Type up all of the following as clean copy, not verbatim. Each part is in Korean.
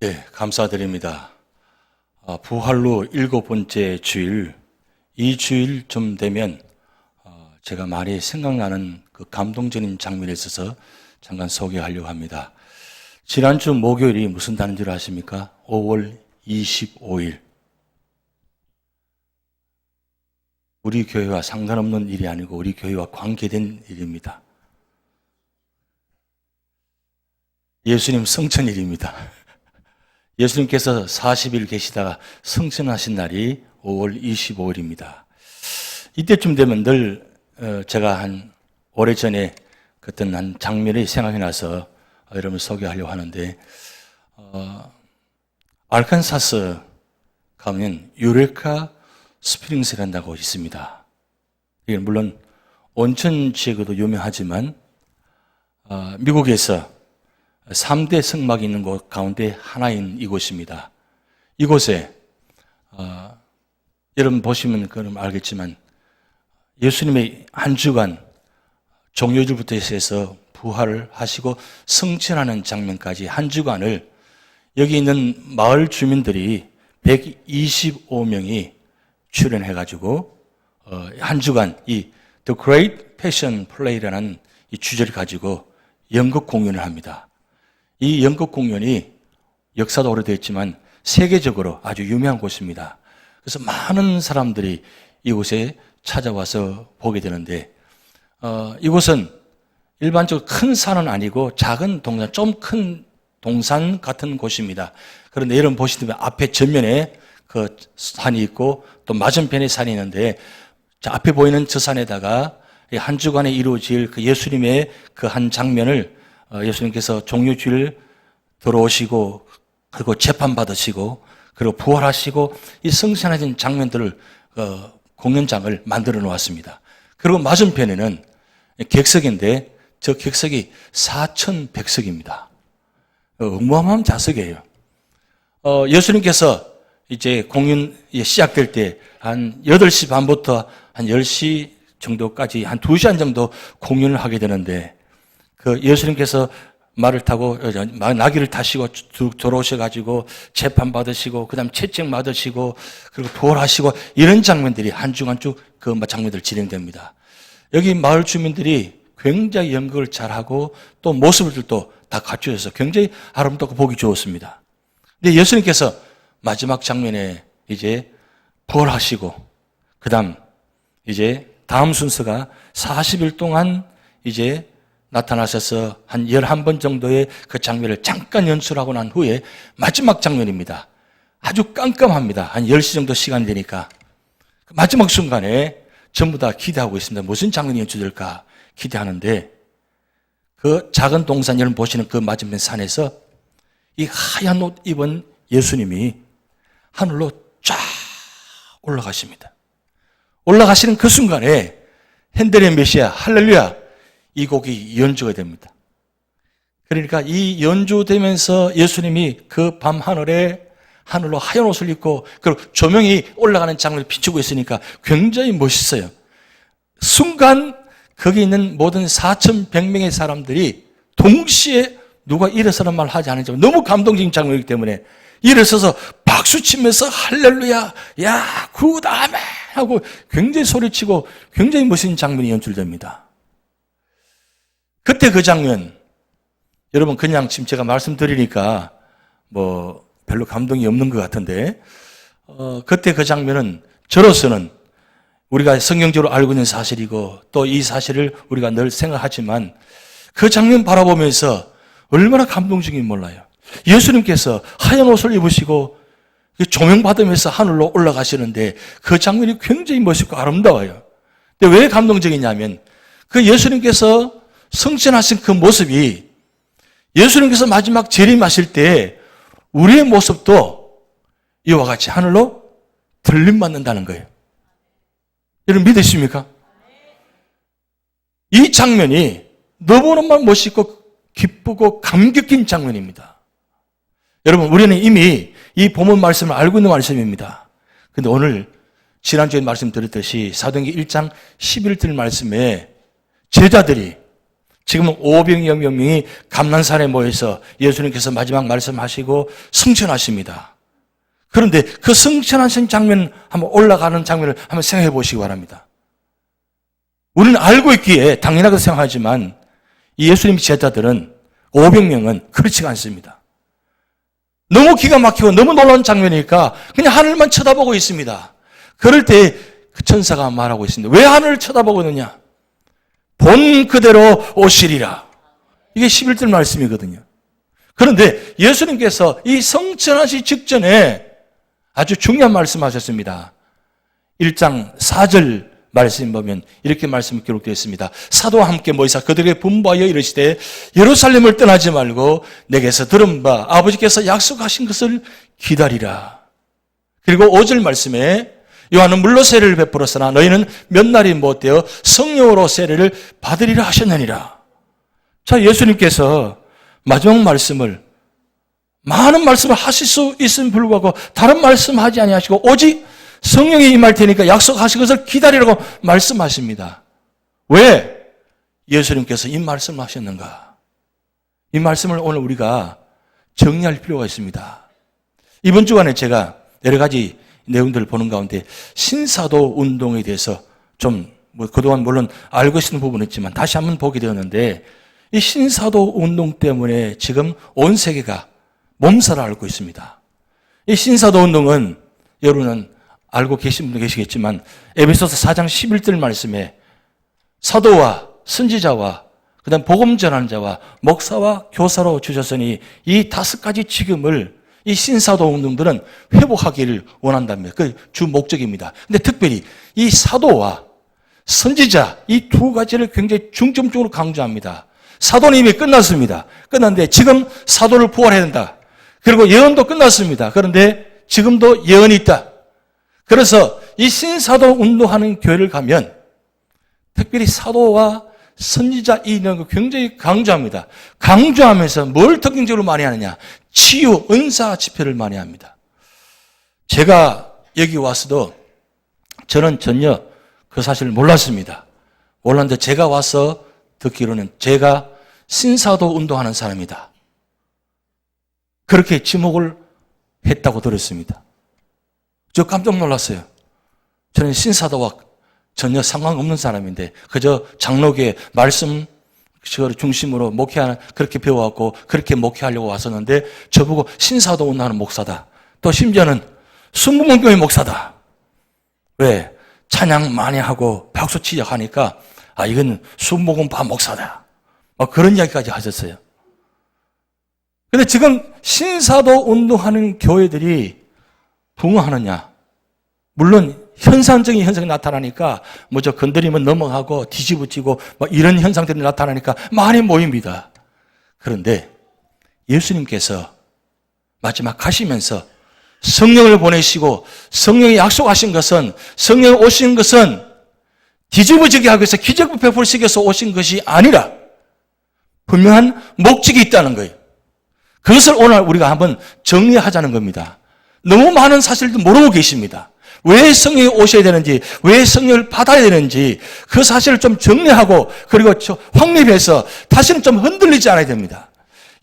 네, 감사드립니다. 부활로 7번째 주일, 이 주일쯤 되면 제가 많이 생각나는 그 감동적인 장면에 있어서 잠깐 소개하려고 합니다. 지난주 목요일이 무슨 날인 줄 아십니까? 5월 25일. 우리 교회와 상관없는 일이 아니고 우리 교회와 관계된 일입니다. 예수님 성천일입니다. 예수님께서 40일 계시다가 승천하신 날이 5월 25일입니다. 이때쯤 되면 늘 제가 한 오래전에 어떤 한 장면이 생각이 나서 여러분 소개하려고 하는데, 알칸사스 가면 유레카 스프링스라는 곳이 있습니다. 이게 물론 온천 지역으로도 유명하지만 미국에서 3대 성막이 있는 곳 가운데 하나인 이곳입니다. 이곳에 여러분 보시면 그럼 알겠지만 예수님의 한 주간 종료일부터 해서 부활을 하시고 승천하는 장면까지 한 주간을 여기 있는 마을 주민들이 125명이 출연해가지고 한 주간 이 The Great Passion Play라는 이 주제를 가지고 연극 공연을 합니다. 이 연극 공연이 역사도 오래됐지만 세계적으로 아주 유명한 곳입니다. 그래서 많은 사람들이 이곳에 찾아와서 보게 되는데, 이곳은 일반적으로 큰 산은 아니고 작은 동산, 좀 큰 동산 같은 곳입니다. 그런데 여러분 보시면 앞에 전면에 그 산이 있고 또 맞은편에 산이 있는데, 앞에 보이는 저 산에다가 한 주간에 이루어질 그 예수님의 그 한 장면을 예수님께서 종료주일 들어오시고 그리고 재판받으시고 그리고 부활하시고 이 승천하신 장면들을 공연장을 만들어 놓았습니다. 그리고 맞은편에는 객석인데 저 객석이 4,100석입니다. 어마어마한 좌석이에요. 예수님께서 이제 공연 시작될 때 한 8시 반부터 한 10시 정도까지 한 2시간 정도 공연을 하게 되는데, 그 예수님께서 말을 타고 나귀를 타시고 쭉 돌아오셔가지고 재판 받으시고 그다음 채찍 맞으시고 그리고 부활하시고 이런 장면들이 한 주간 쭉 그 장면들 진행됩니다. 여기 마을 주민들이 굉장히 연극을 잘하고 또 모습들도 다 갖추어서 굉장히 아름답고 보기 좋았습니다. 근데 예수님께서 마지막 장면에 이제 부활하시고 그다음 이제 다음 순서가 40일 동안 이제 나타나셔서 한 11번 정도의 그 장면을 잠깐 연출하고 난 후에 마지막 장면입니다. 아주 깜깜합니다. 한 10시 정도 시간이 되니까 마지막 순간에 전부 다 기대하고 있습니다. 무슨 장면이 연출될까 기대하는데, 그 작은 동산 여러분 보시는 그 맞은편 산에서 이 하얀 옷 입은 예수님이 하늘로 쫙 올라가십니다. 올라가시는 그 순간에 핸델의 메시아 할렐루야 이 곡이 연주가 됩니다. 그러니까 이 연주되면서 예수님이 그 밤 하늘로 하얀 옷을 입고 그리고 조명이 올라가는 장면을 비추고 있으니까 굉장히 멋있어요. 순간 거기 있는 모든 4,100명의 사람들이 동시에 누가 일어서는 말 하지 않은지 너무 감동적인 장면이기 때문에 일어서서 박수치면서 할렐루야 야 굿 아멘 하고 굉장히 소리치고 굉장히 멋있는 장면이 연출됩니다. 그때 그 장면, 여러분 그냥 지금 제가 말씀드리니까 뭐 별로 감동이 없는 것 같은데, 그때 그 장면은 저로서는 우리가 성경적으로 알고 있는 사실이고 또 이 사실을 우리가 늘 생각하지만 그 장면 바라보면서 얼마나 감동적인지 몰라요. 예수님께서 하얀 옷을 입으시고 조명받으면서 하늘로 올라가시는데 그 장면이 굉장히 멋있고 아름다워요. 근데 왜 감동적이냐면 그 예수님께서 승천하신 그 모습이 예수님께서 마지막 재림하실 때 우리의 모습도 이와 같이 하늘로 들림받는다는 거예요. 여러분 믿으십니까? 이 장면이 너무너무 멋있고 기쁘고 감격적인 장면입니다. 여러분 우리는 이미 이 본문 말씀을 알고 있는 말씀입니다. 그런데 오늘 지난주에 말씀드렸듯이 사도행전 1장 11절 말씀에 제자들이 지금은 500여 명이 감난산에 모여서 예수님께서 마지막 말씀하시고 승천하십니다. 그런데 그 승천하신 장면, 한번 올라가는 장면을 한번 생각해 보시기 바랍니다. 우리는 알고 있기에 당연하게 생각하지만 이 예수님 제자들은 500명은 그렇지가 않습니다. 너무 기가 막히고 너무 놀라운 장면이니까 그냥 하늘만 쳐다보고 있습니다. 그럴 때 그 천사가 말하고 있습니다. 왜 하늘을 쳐다보고 있느냐? 본 그대로 오시리라. 이게 11절 말씀이거든요. 그런데 예수님께서 이 성천하시 직전에 아주 중요한 말씀하셨습니다. 1장 4절 말씀 보면 이렇게 말씀이 기록되어 있습니다. 사도와 함께 모이사 그들에게 분부하여 이르시되 예루살렘을 떠나지 말고 내게서 들은 바 아버지께서 약속하신 것을 기다리라. 그리고 5절 말씀에 요한은 물로 세례를 베풀었으나 너희는 몇 날이 못되어 성령으로 세례를 받으리라 하셨느니라. 자, 예수님께서 마지막 말씀을 많은 말씀을 하실 수 있음에 불구하고 다른 말씀하지 아니하시고 오직 성령이 임할 테니까 약속하신 것을 기다리라고 말씀하십니다. 왜 예수님께서 이 말씀을 하셨는가? 이 말씀을 오늘 우리가 정리할 필요가 있습니다. 이번 주간에 제가 여러 가지 내용들을 보는 가운데 신사도 운동에 대해서 좀 그동안 물론 알고 있는 부분은 있지만 다시 한번 보게 되었는데 이 신사도 운동 때문에 지금 온 세계가 몸살을 앓고 있습니다. 이 신사도 운동은 여러분은 알고 계신 분도 계시겠지만 에베소서 4장 11절 말씀에 사도와 선지자와 그다음 복음 전하는 자와 목사와 교사로 주셨으니 이 5가지 직임을 이 신사도 운동들은 회복하기를 원한답니다. 그 주 목적입니다. 근데 특별히 이 사도와 선지자 이 2가지를 굉장히 중점적으로 강조합니다. 사도는 이미 끝났습니다. 끝났는데 지금 사도를 부활해야 된다. 그리고 예언도 끝났습니다. 그런데 지금도 예언이 있다. 그래서 이 신사도 운동하는 교회를 가면 특별히 사도와 선지자 이 내용을 굉장히 강조합니다. 강조하면서 뭘 특징적으로 많이 하느냐? 치유, 은사 집회를 많이 합니다. 제가 여기 와서도 저는 전혀 그 사실을 몰랐습니다. 몰랐는데 제가 와서 듣기로는 제가 신사도 운동하는 사람이다. 그렇게 지목을 했다고 들었습니다. 저 깜짝 놀랐어요. 저는 신사도와 전혀 상관없는 사람인데 그저 장로교의 말씀 중심으로 목회하는 그렇게 배워왔고 그렇게 목회하려고 왔었는데 저보고 신사도 운동하는 목사다. 또 심지어는 순복음교회 목사다. 왜? 찬양 많이 하고 박수 치자 하니까 이건 순복음파 목사다. 그런 이야기까지 하셨어요. 근데 지금 신사도 운동하는 교회들이 부흥하느냐? 물론 현상적인 현상이 나타나니까 저 건드리면 넘어가고 뒤집어지고 이런 현상들이 나타나니까 많이 모입니다. 그런데 예수님께서 마지막 가시면서 성령을 보내시고 성령이 약속하신 것은 성령이 오신 것은 뒤집어지게 하기 위해서 기적을 베풀시기 위해서 오신 것이 아니라 분명한 목적이 있다는 거예요. 그것을 오늘 우리가 한번 정리하자는 겁니다. 너무 많은 사실도 모르고 계십니다. 왜 성령이 오셔야 되는지, 왜 성령을 받아야 되는지 그 사실을 좀 정리하고 그리고 확립해서 다시는 좀 흔들리지 않아야 됩니다.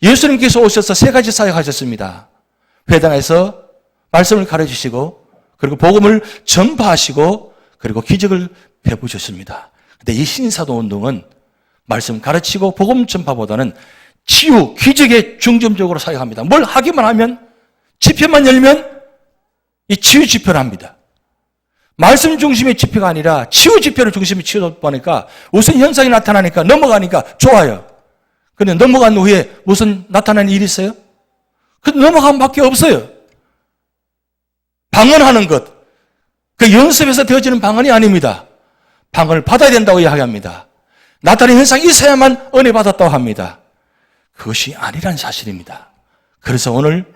예수님께서 오셔서 3가지 사역하셨습니다. 회당에서 말씀을 가르치시고 그리고 복음을 전파하시고 그리고 기적을 베푸셨습니다. 근데 이 신사도 운동은 말씀 가르치고 복음 전파보다는 치유, 기적에 중점적으로 사역합니다. 뭘 하기만 하면 집회만 열면 이 치유 집회를 합니다. 말씀 중심의 집회가 아니라 치유 집회를 중심에 치유하니까 우선 현상이 나타나니까 넘어가니까 좋아요. 그런데 넘어간 후에 무슨 나타나는 일이 있어요? 넘어가면 밖에 없어요. 방언하는 것, 그 연습에서 되어지는 방언이 아닙니다. 방언을 받아야 된다고 이야기합니다. 나타나는 현상이 있어야만 은혜 받았다고 합니다. 그것이 아니란 사실입니다. 그래서 오늘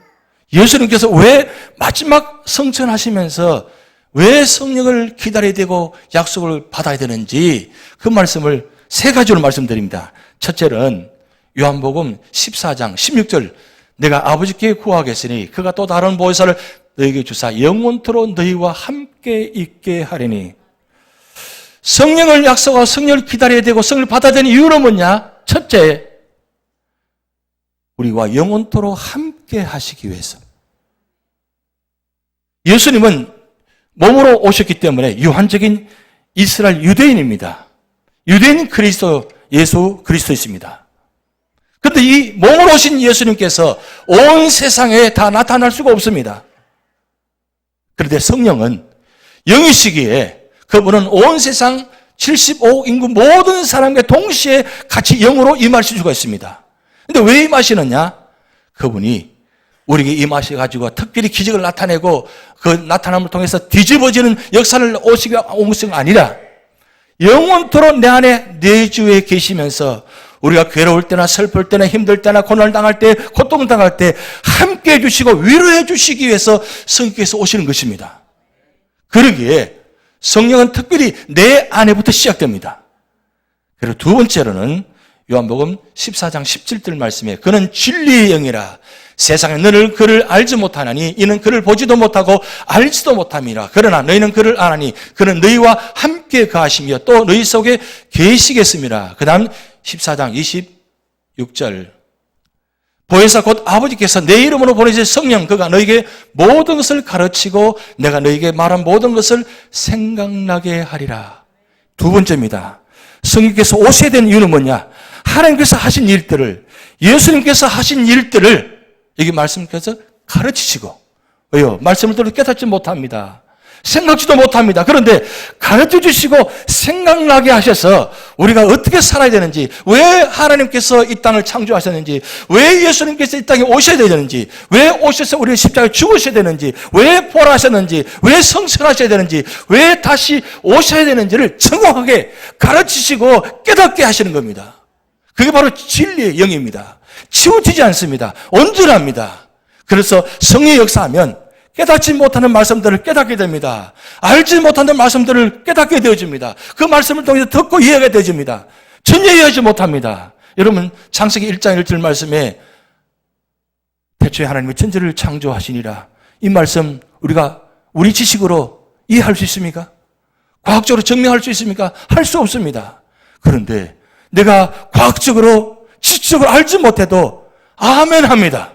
예수님께서 왜 마지막 성천하시면서 왜 성령을 기다려야 되고 약속을 받아야 되는지 그 말씀을 3가지로 말씀드립니다. 첫째는 요한복음 14장 16절 내가 아버지께 구하겠으니 그가 또 다른 보혜사를 너희에게 주사 영원토록 너희와 함께 있게 하리니 성령을 약속하고 성령을 기다려야 되고 성령을 받아야 되는 이유는 뭐냐? 첫째, 우리와 영원토록 함께 하시기 위해서. 예수님은 몸으로 오셨기 때문에 유한적인 이스라엘 유대인입니다. 유대인 그리스도, 예수 그리스도이십니다. 그런데 이 몸으로 오신 예수님께서 온 세상에 다 나타날 수가 없습니다. 그런데 성령은 영이시기에 그분은 온 세상 75억 인구 모든 사람과 동시에 같이 영으로 임하실 수가 있습니다. 그런데 왜 임하시느냐? 그분이 우리에게 임하셔가지고 특별히 기적을 나타내고 그 나타남을 통해서 뒤집어지는 역사를 온 것이 아니라 영원토록 내 안에 내주에 계시면서 우리가 괴로울 때나 슬플 때나 힘들 때나 고난을 당할 때, 고통을 당할 때 함께 해주시고 위로해 주시기 위해서 성령께서 오시는 것입니다. 그러기에 성령은 특별히 내 안에부터 시작됩니다. 그리고 두 번째로는 요한복음 14장 17절 말씀에 그는 진리의 영이라 세상에 너를 그를 알지 못하나니 이는 그를 보지도 못하고 알지도 못함이라. 그러나 너희는 그를 아나니 그는 너희와 함께 거하시며 또 너희 속에 계시겠습니다. 그 다음 14장 26절 보혜사 곧 아버지께서 내 이름으로 보내실 성령 그가 너희에게 모든 것을 가르치고 내가 너희에게 말한 모든 것을 생각나게 하리라. 두 번째입니다. 성령께서 오셔야 되는 이유는 뭐냐? 하나님께서 하신 일들을, 예수님께서 하신 일들을 여기 말씀께서 가르치시고, 왜요? 말씀을 들어 깨닫지 못합니다. 생각지도 못합니다. 그런데 가르쳐 주시고 생각나게 하셔서 우리가 어떻게 살아야 되는지, 왜 하나님께서 이 땅을 창조하셨는지, 왜 예수님께서 이 땅에 오셔야 되는지, 왜 오셔서 우리의 십자가에 죽으셔야 되는지, 왜 부활하셨는지, 왜 성천하셔야 되는지, 왜 다시 오셔야 되는지를 정확하게 가르치시고 깨닫게 하시는 겁니다. 그게 바로 진리의 영입니다. 치우치지 않습니다. 온전합니다. 그래서 성령이 역사하면 깨닫지 못하는 말씀들을 깨닫게 됩니다. 알지 못하는 말씀들을 깨닫게 되어집니다. 그 말씀을 통해서 듣고 이해가 되어집니다. 전혀 이해하지 못합니다. 여러분 창세기 1장 1절 말씀에 태초에 하나님이 천지를 창조하시니라. 이 말씀 우리가 우리 지식으로 이해할 수 있습니까? 과학적으로 증명할 수 있습니까? 할 수 없습니다. 그런데 내가 과학적으로 지식적으로 알지 못해도 아멘 합니다.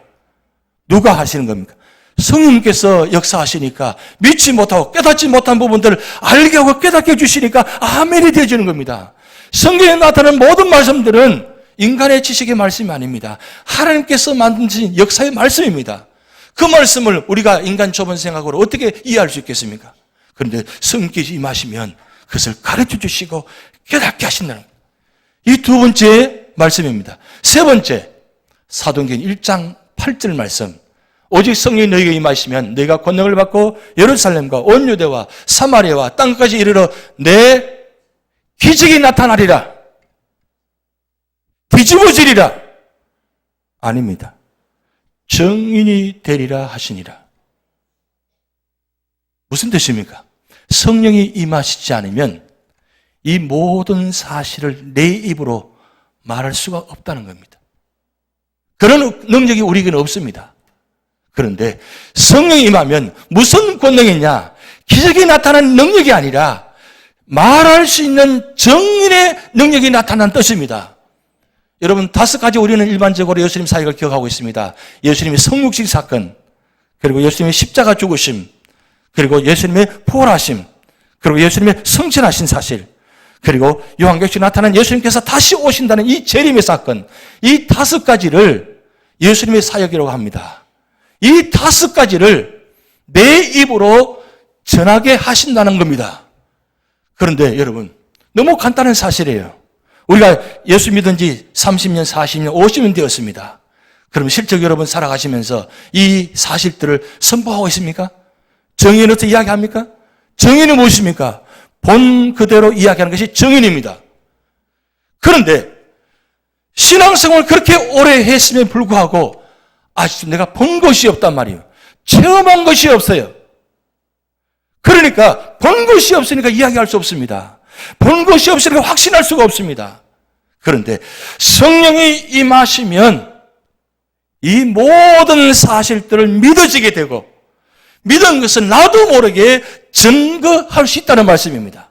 누가 하시는 겁니까? 성령님께서 역사하시니까 믿지 못하고 깨닫지 못한 부분들을 알게 하고 깨닫게 해주시니까 아멘이 되어지는 겁니다. 성경에 나타나는 모든 말씀들은 인간의 지식의 말씀이 아닙니다. 하나님께서 만드신 역사의 말씀입니다. 그 말씀을 우리가 인간 좁은 생각으로 어떻게 이해할 수 있겠습니까? 그런데 성령께서 임하시면 그것을 가르쳐 주시고 깨닫게 하신다는 거예요. 이 두 번째 말씀입니다. 세 번째, 사도행전 1장 8절 말씀. 오직 성령이 너희에게 임하시면 너희가 권능을 받고 예루살렘과 온 유대와 사마리아와 땅까지 이르러 내 기적이 나타나리라. 뒤집어지리라. 아닙니다. 증인이 되리라 하시니라. 무슨 뜻입니까? 성령이 임하시지 않으면 이 모든 사실을 내 입으로 말할 수가 없다는 겁니다. 그런 능력이 우리에게는 없습니다. 그런데 성령이 임하면 무슨 권능이냐? 기적이 나타나는 능력이 아니라 말할 수 있는 정인의 능력이 나타난 뜻입니다. 여러분 5가지 우리는 일반적으로 예수님 사역을 기억하고 있습니다. 예수님의 성육식 사건, 그리고 예수님의 십자가 죽으심, 그리고 예수님의 부활하심, 그리고 예수님의 승천하신 사실, 그리고 요한계시록에 나타난 예수님께서 다시 오신다는 이 재림의 사건, 이 5가지를 예수님의 사역이라고 합니다. 이 5가지를 내 입으로 전하게 하신다는 겁니다. 그런데 여러분, 너무 간단한 사실이에요. 우리가 예수 믿은 지 30년, 40년, 50년 되었습니다. 그럼 실제 여러분 살아가시면서 이 사실들을 선포하고 있습니까? 정의는 어떻게 이야기합니까? 정의는 무엇입니까? 본 그대로 이야기하는 것이 정의입니다. 그런데 신앙생활을 그렇게 오래 했음에 불구하고 아직도 내가 본 것이 없단 말이에요. 체험한 것이 없어요. 그러니까 본 것이 없으니까 이야기할 수 없습니다. 본 것이 없으니까 확신할 수가 없습니다. 그런데 성령이 임하시면 이 모든 사실들을 믿어지게 되고 믿은 것은 나도 모르게 증거할 수 있다는 말씀입니다.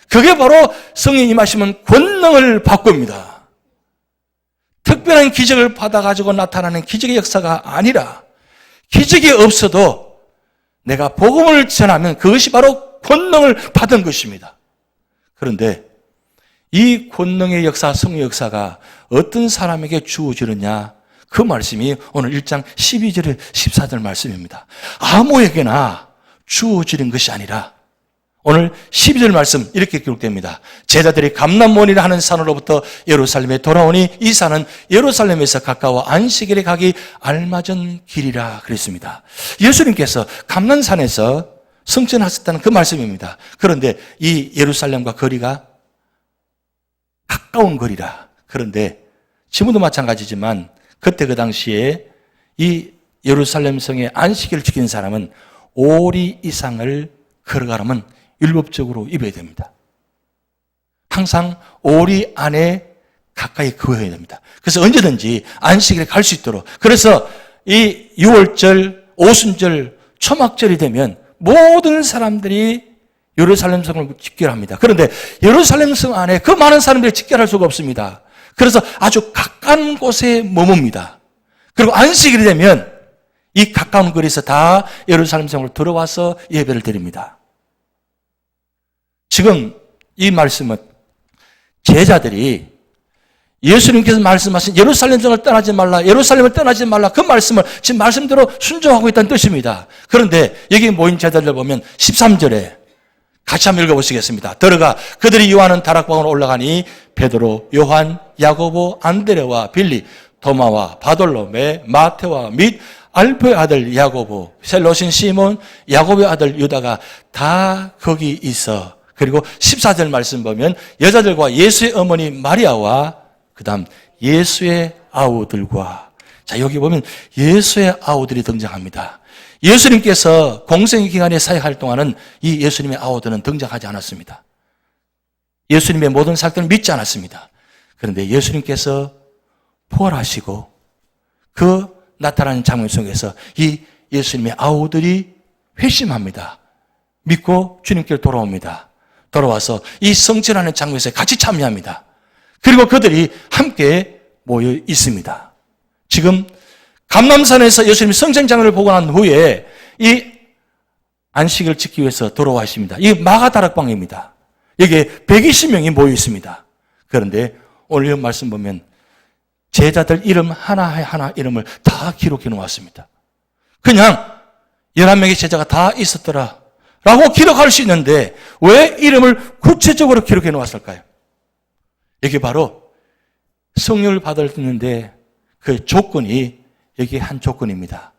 그게 바로 성령이 임하시면 권능을 바꿉니다. 특별한 기적을 받아가지고 나타나는 기적의 역사가 아니라 기적이 없어도 내가 복음을 전하면 그것이 바로 권능을 받은 것입니다. 그런데 이 권능의 역사, 성령 역사가 어떤 사람에게 주어지느냐? 그 말씀이 오늘 1장 12절 14절 말씀입니다. 아무에게나 주어지는 것이 아니라 오늘 12절 말씀 이렇게 기록됩니다. 제자들이 감람원이라 하는 산으로부터 예루살렘에 돌아오니 이 산은 예루살렘에서 가까워 안식일에 가기 알맞은 길이라 그랬습니다. 예수님께서 감람산에서 성전하셨다는 그 말씀입니다. 그런데 이 예루살렘과 거리가 가까운 거리라. 그런데 지금도 마찬가지지만 그때 그 당시에 이 예루살렘 성의 안식일을 지킨 사람은 5리 이상을 걸어가려면 율법적으로 입어야 됩니다. 항상 5리 안에 가까이 거해야 됩니다. 그래서 언제든지 안식일에 갈 수 있도록. 그래서 이 6월절, 오순절, 초막절이 되면 모든 사람들이 예루살렘 성을 집결합니다. 그런데 예루살렘 성 안에 그 많은 사람들이 집결할 수가 없습니다. 그래서 아주 가까운 곳에 머뭅니다. 그리고 안식일이 되면 이 가까운 거리에서 다 예루살렘 성으로 들어와서 예배를 드립니다. 지금 이 말씀은 제자들이 예수님께서 말씀하신 예루살렘 성을 떠나지 말라, 예루살렘을 떠나지 말라 그 말씀을 지금 말씀대로 순종하고 있다는 뜻입니다. 그런데 여기 모인 제자들 보면 13절에 같이 한번 읽어보시겠습니다. 들어가 그들이 요한은 다락방으로 올라가니 베드로, 요한, 야고보, 안드레와 빌리, 도마와 바돌로메, 마테와 및 알페의 아들 야고보, 셀로신 시몬, 야고보의 아들 유다가 다 거기 있어. 그리고 14절 말씀 보면 여자들과 예수의 어머니 마리아와 그 다음 예수의 아우들과, 자 여기 보면 예수의 아우들이 등장합니다. 예수님께서 공생 기간에 사역할 동안은 이 예수님의 아우들은 등장하지 않았습니다. 예수님의 모든 사역들은 믿지 않았습니다. 그런데 예수님께서 부활하시고 그 나타나는 장면 속에서 이 예수님의 아우들이 회심합니다. 믿고 주님께로 돌아옵니다. 돌아와서 이 성전하는 장면에서 같이 참여합니다. 그리고 그들이 함께 모여 있습니다. 지금 감람산에서 예수님이 성전장을 보고 난 후에 이 안식을 지키기 위해서 돌아와 있습니다. 이 마가다락방입니다. 여기에 120명이 모여 있습니다. 그런데 오늘 말씀 보면 제자들 이름 하나하나 이름을 다 기록해 놓았습니다. 그냥 11명의 제자가 다 있었더라 라고 기록할 수 있는데 왜 이름을 구체적으로 기록해 놓았을까요? 이게 바로 성령을 받았는데 그 조건이 여기 한 조건입니다.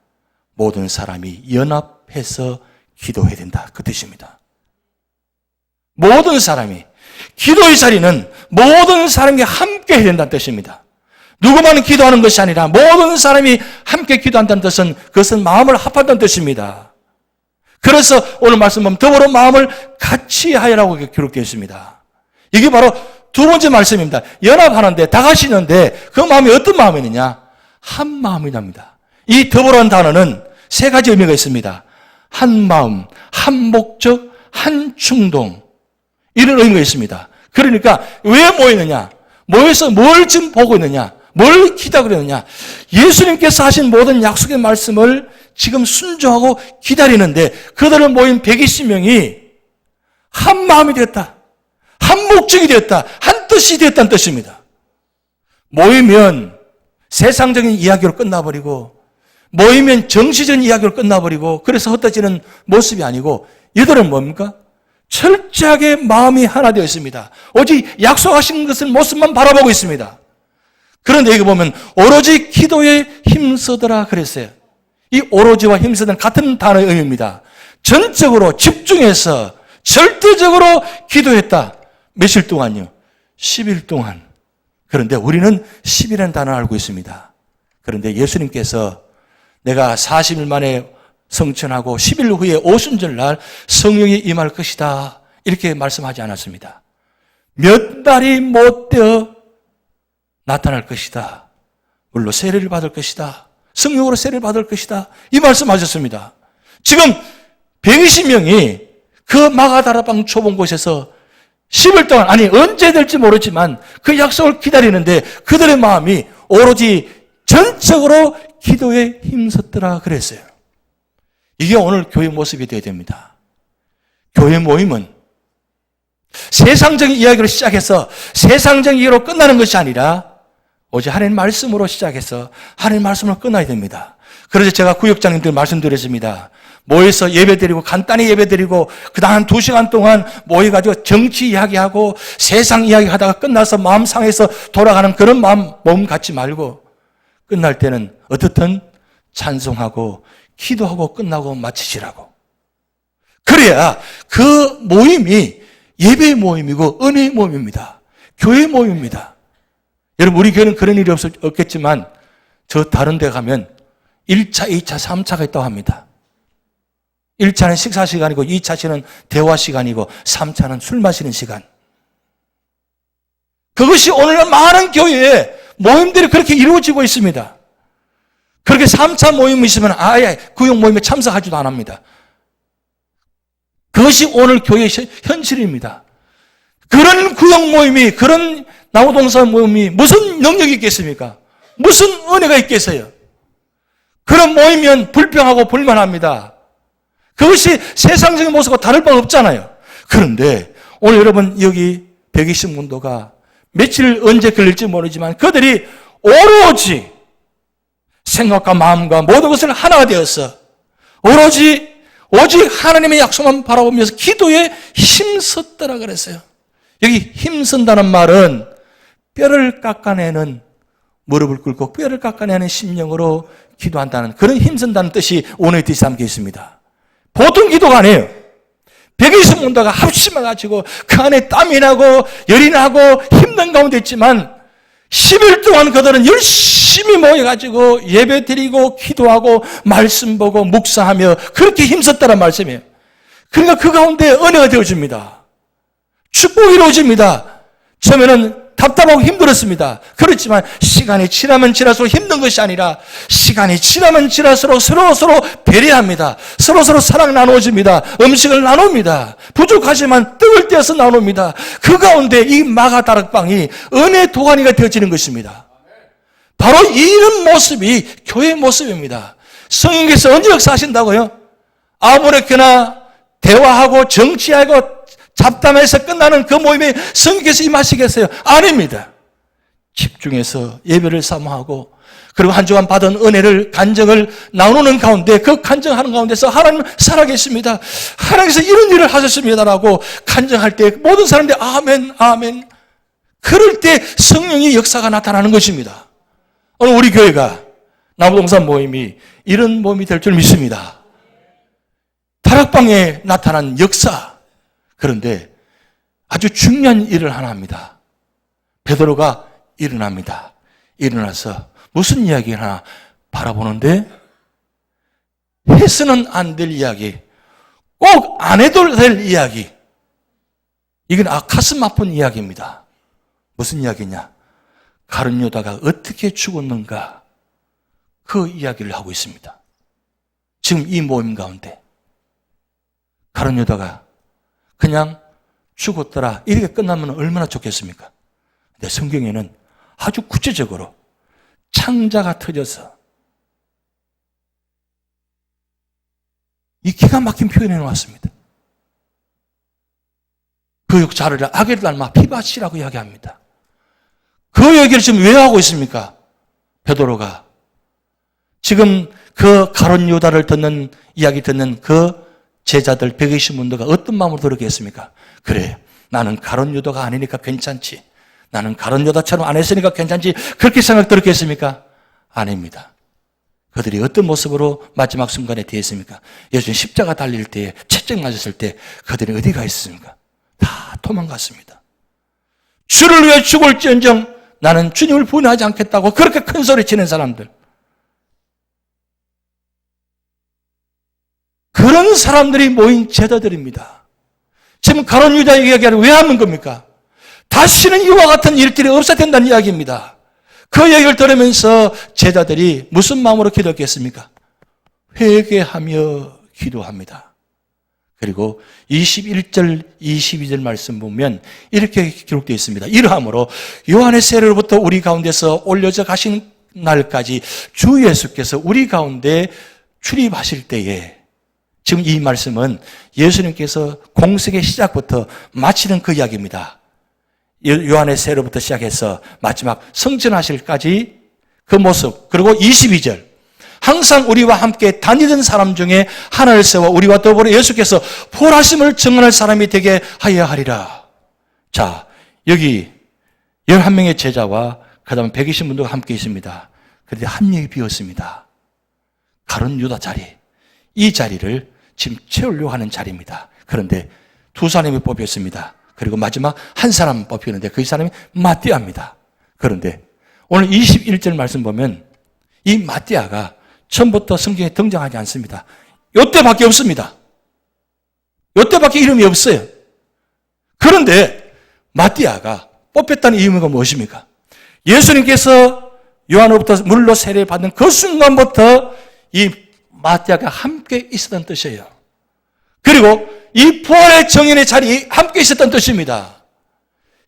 모든 사람이 연합해서 기도해야 된다. 그 뜻입니다. 모든 사람이 기도의 자리는 모든 사람이 함께 해야 된다는 뜻입니다. 누구만 기도하는 것이 아니라 모든 사람이 함께 기도한다는 뜻은 그것은 마음을 합한다는 뜻입니다. 그래서 오늘 말씀 보면 더불어 마음을 같이 하여라고 기록되어 있습니다. 이게 바로 두 번째 말씀입니다. 연합하는데 다 같이 있는데 그 마음이 어떤 마음이느냐? 한 마음이랍니다. 이 더불어라는 단어는 세 가지 의미가 있습니다. 한 마음, 한 목적, 한 충동, 이런 의미가 있습니다. 그러니까 왜 모이느냐? 모여서 뭘 지금 보고 있느냐? 뭘 기다리고 있느냐? 예수님께서 하신 모든 약속의 말씀을 지금 순종하고 기다리는데 그들을 모인 120명이 한 마음이 되었다. 한 목적이 되었다. 한 뜻이 되었다는 뜻입니다. 모이면 세상적인 이야기로 끝나버리고 모이면 정치적인 이야기로 끝나버리고 그래서 흩어지는 모습이 아니고 이들은 뭡니까? 철저하게 마음이 하나 되어 있습니다. 오직 약속하신 것을 모습만 바라보고 있습니다. 그런데 여기 보면 오로지 기도에 힘쓰더라 그랬어요. 이 오로지와 힘쓰는 같은 단어의 의미입니다. 전적으로 집중해서 절대적으로 기도했다. 며칠 동안요? 10일 동안. 그런데 우리는 10일이라는 단어를 알고 있습니다. 그런데 예수님께서 내가 40일 만에 성천하고 10일 후에 오순절날 성령이 임할 것이다. 이렇게 말씀하지 않았습니다. 몇 달이 못 되어 나타날 것이다. 물론 세례를 받을 것이다. 성령으로 세례를 받을 것이다. 이 말씀하셨습니다. 지금 120명이 그 마가다락방 좁은 곳에서 10일 동안, 아니 언제 될지 모르지만 그 약속을 기다리는데 그들의 마음이 오로지 전적으로 기도에 힘썼더라 그랬어요. 이게 오늘 교회 모습이 되어야 됩니다. 교회 모임은 세상적인 이야기로 시작해서 세상적인 이야기로 끝나는 것이 아니라 오직 하나님 말씀으로 시작해서 하나님 말씀으로 끝나야 됩니다. 그래서 제가 구역장님들 말씀드렸습니다. 모여서 예배드리고 간단히 예배드리고 그다음 한 2시간 동안 모여가지고 정치 이야기하고 세상 이야기하다가 끝나서 마음 상해서 돌아가는 그런 몸 갖지 말고 끝날 때는 어떻든 찬송하고 기도하고 끝나고 마치시라고. 그래야 그 모임이 예배 모임이고 은혜의 모임입니다. 교회 모임입니다. 여러분 우리 교회는 그런 일이 없겠지만 저 다른 데 가면 1차, 2차, 3차가 있다고 합니다. 1차는 식사 시간이고 2차는 대화 시간이고 3차는 술 마시는 시간. 그것이 오늘날 많은 교회에 모임들이 그렇게 이루어지고 있습니다. 그렇게 3차 모임이 있으면 아예 구역 모임에 참석하지도 안 합니다. 그것이 오늘 교회의 현실입니다. 그런 구역 모임이, 그런 나무동산 모임이 무슨 능력이 있겠습니까? 무슨 은혜가 있겠어요? 그런 모임이면 불평하고 불만합니다. 그것이 세상적인 모습과 다를 바 없잖아요. 그런데 오늘 여러분 여기 120문도가 며칠 언제 걸릴지 모르지만 그들이 오로지 생각과 마음과 모든 것을 하나가 되어서 오직 하나님의 약속만 바라보면서 기도에 힘썼더라 그랬어요. 여기 힘쓴다는 말은 뼈를 깎아내는, 무릎을 꿇고 뼈를 깎아내는 심령으로 기도한다는 그런 힘쓴다는 뜻이 오늘의 뜻이 담겨 있습니다. 보통 기도가 아니에요. 120문도가 합심해가지고 그 안에 땀이 나고 열이 나고 힘든 가운데 있지만 10일 동안 그들은 열심히 모여가지고 예배 드리고 기도하고 말씀 보고 묵상하며 그렇게 힘썼다는 말씀이에요. 그러니까 그 가운데 은혜가 되어집니다. 축복이 이루어집니다. 처음에는 답답하고 힘들었습니다. 그렇지만 시간이 지나면 지날수록 힘든 것이 아니라 시간이 지나면 지날수록 서로 배려합니다. 서로 사랑 나누어집니다. 음식을 나눕니다. 부족하지만 떡을 떼어서 나눕니다. 그 가운데 이 마가다락방이 은혜 도가니가 되어지는 것입니다. 바로 이런 모습이 교회의 모습입니다. 성령께서 언제 역사하신다고요? 아무렇게나 대화하고 정치하고 잡담해서 끝나는 그 모임에 성령께서 임하시겠어요? 아닙니다. 집중해서 예배를 사모하고 그리고 한 주간 받은 은혜를 간증을 나누는 가운데 그 간증하는 가운데서 하나님 살아계십니다. 하나님께서 이런 일을 하셨습니다라고 간증할 때 모든 사람들이 아멘 아멘. 그럴 때 성령의 역사가 나타나는 것입니다. 오늘 우리 교회가 나무동산 모임이 이런 모임이 될 줄 믿습니다. 다락방에 나타난 역사. 그런데 아주 중요한 일을 하나 합니다. 베드로가 일어납니다. 일어나서 무슨 이야기 하나 바라보는데 해서는 안 될 이야기, 꼭 안 해도 될 이야기. 이건 가슴 아픈 이야기입니다. 무슨 이야기냐? 가룟 유다가 어떻게 죽었는가? 그 이야기를 하고 있습니다. 지금 이 모임 가운데 가룟 유다가 그냥 죽었더라 이렇게 끝나면 얼마나 좋겠습니까? 근데 성경에는 아주 구체적으로 창자가 터져서 이 기가 막힌 표현을 해놓았습니다. 그 자를 아게를 닮아 피바시라고 이야기합니다. 그 얘기를 지금 왜 하고 있습니까? 베드로가 지금 그 가룟 유다를 듣는 이야기 듣는 그 제자들 120문도가 어떤 마음으로 들었겠습니까? 그래, 나는 가룟 유다가 아니니까 괜찮지. 나는 가룟 유다처럼 안 했으니까 괜찮지. 그렇게 생각 들었겠습니까? 아닙니다. 그들이 어떤 모습으로 마지막 순간에 대했습니까? 예수님 십자가 달릴 때, 채찍 맞았을 때 그들이 어디 가 있었습니까? 다 도망갔습니다. 주를 위해 죽을지언정 나는 주님을 부인하지 않겠다고 그렇게 큰 소리 치는 사람들. 그런 사람들이 모인 제자들입니다. 지금 가룟 유다 이야기를 왜 하는 겁니까? 다시는 이와 같은 일들이 없어야 된다는 이야기입니다. 그 얘기를 들으면서 제자들이 무슨 마음으로 기도했겠습니까? 회개하며 기도합니다. 그리고 21절, 22절 말씀 보면 이렇게 기록되어 있습니다. 이러함으로 요한의 세례로부터 우리 가운데서 올려져 가신 날까지 주 예수께서 우리 가운데 출입하실 때에, 지금 이 말씀은 예수님께서 공생의 시작부터 마치는 그 이야기입니다. 요한의 세례로부터 시작해서 마지막 성전하실까지 그 모습, 그리고 22절, 항상 우리와 함께 다니던 사람 중에 하나를 세워 우리와 더불어 예수께서 보라심을 증언할 사람이 되게 하여야 하리라. 자, 여기 11명의 제자와 그 다음 120분도 함께 있습니다. 그런데 한 명이 비었습니다. 가룟 유다 자리. 이 자리를 지금 채우려고 하는 자리입니다. 그런데 두 사람이 뽑혔습니다. 그리고 마지막 한 사람 뽑히는데 그 사람이 마띠아입니다. 그런데 오늘 21절 말씀 보면 이 마띠아가 처음부터 성경에 등장하지 않습니다. 요때밖에 없습니다. 요때밖에 이름이 없어요. 그런데 마띠아가 뽑혔다는 이유가 무엇입니까? 예수님께서 요한으로부터 물로 세례받는 그 순간부터 이 마띠아가 함께 있었던 뜻이에요. 그리고 이 부활의 정인의 자리에 함께 있었던 뜻입니다.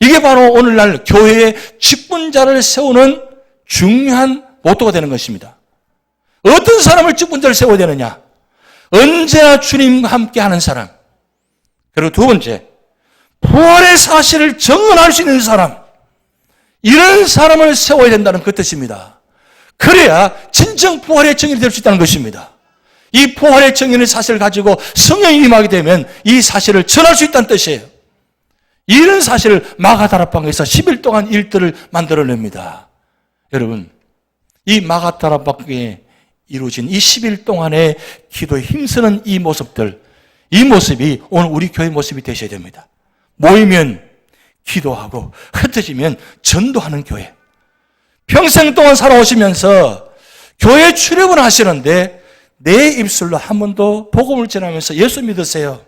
이게 바로 오늘날 교회의 직분자를 세우는 중요한 모토가 되는 것입니다. 어떤 사람을 직분자를 세워야 되느냐? 언제나 주님과 함께 하는 사람. 그리고 두 번째, 부활의 사실을 증언할 수 있는 사람. 이런 사람을 세워야 된다는 그 뜻입니다. 그래야 진정 부활의 증인이 될 수 있다는 것입니다. 이 부활의 증인의 사실을 가지고 성령이 임하게 되면 이 사실을 전할 수 있다는 뜻이에요. 이런 사실을 마가다락방에서 10일 동안 일들을 만들어냅니다. 여러분, 이 마가다락방에 이루어진 이 10일 동안의 기도에 힘쓰는 이 모습들, 이 모습이 오늘 우리 교회 모습이 되셔야 됩니다. 모이면 기도하고 흩어지면 전도하는 교회. 평생 동안 살아오시면서 교회 출입을 하시는데 내 입술로 한 번도 복음을 전하면서 예수 믿으세요,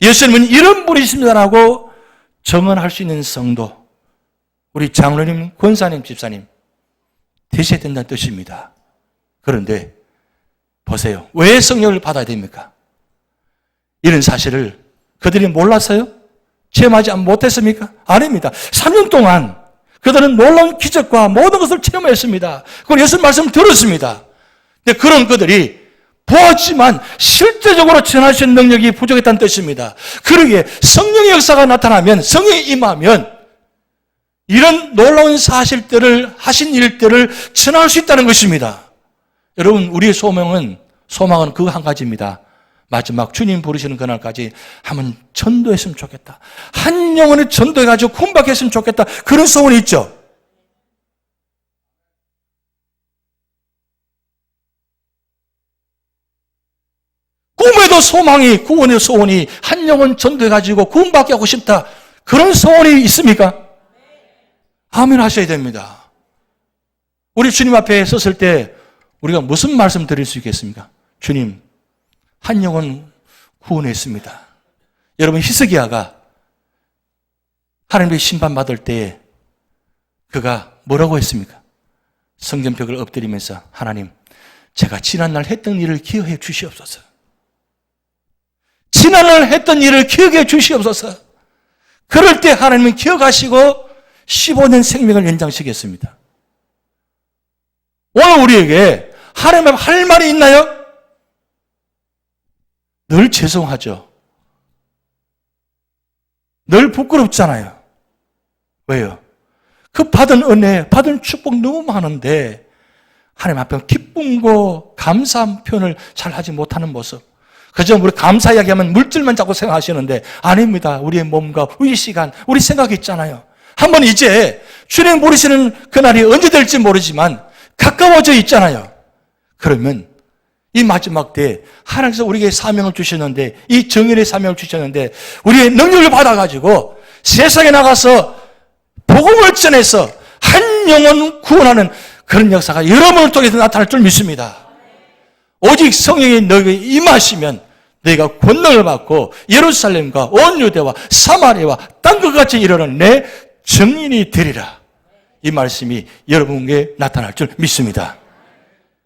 예수님은 이런 분이십니다라고 증언할 수 있는 성도, 우리 장로님, 권사님, 집사님 되셔야 된다는 뜻입니다. 그런데 보세요. 왜 성령을 받아야 됩니까? 이런 사실을 그들이 몰랐어요? 체험하지 못했습니까? 아닙니다. 3년 동안 그들은 놀라운 기적과 모든 것을 체험했습니다. 그리고 예수님 말씀을 들었습니다. 근데 그런 그들이 보았지만 실제적으로 전할 수 있는 능력이 부족했다는 뜻입니다. 그러기에 성령의 역사가 나타나면, 성령이 임하면 이런 놀라운 사실들을, 하신 일들을 전할 수 있다는 것입니다. 여러분, 우리의 소망은 그 한 가지입니다. 마지막 주님 부르시는 그날까지 한번 전도했으면 좋겠다. 한 영혼을 전도해가지고 구원받게 했으면 좋겠다. 그런 소원이 있죠. 꿈에도 소망이, 구원의 소원이 한 영혼 전도해가지고 구원받게 하고 싶다. 그런 소원이 있습니까? 아멘 하셔야 됩니다. 우리 주님 앞에 섰을 때 우리가 무슨 말씀 드릴 수 있겠습니까? 주님, 한 영혼 구원했습니다. 여러분, 히스기야가 하나님의 심판받을 때 그가 뭐라고 했습니까? 성전벽을 엎드리면서 하나님, 제가 지난날 했던 일을 기억해 주시옵소서. 지난날 했던 일을 기억해 주시옵소서. 그럴 때 하나님은 기억하시고 15년 생명을 연장시켰습니다. 오늘 우리에게 하나님 앞에 할 말이 있나요? 늘 죄송하죠. 늘 부끄럽잖아요. 왜요? 그 받은 은혜, 받은 축복 너무 많은데 하나님 앞에 기쁨과 감사한 표현을 잘 하지 못하는 모습. 그저 우리 감사 이야기하면 물질만 자꾸 생각하시는데 아닙니다. 우리의 몸과 우리 시간, 우리 생각이 있잖아요. 한번 이제 주님 부르시는 그날이 언제 될지 모르지만 가까워져 있잖아요. 그러면 이 마지막 때 하나님께서 우리에게 사명을 주셨는데, 이 정인의 사명을 주셨는데 우리의 능력을 받아가지고 세상에 나가서 복음을 전해서 한 영혼 구원하는 그런 역사가 여러분을 통해서 나타날 줄 믿습니다. 오직 성령이 너에게 임하시면 너희가 권능을 받고 예루살렘과 온 유대와 사마리아와 땅 끝까지 이르는 내 증인이 되리라. 이 말씀이 여러분에게 나타날 줄 믿습니다.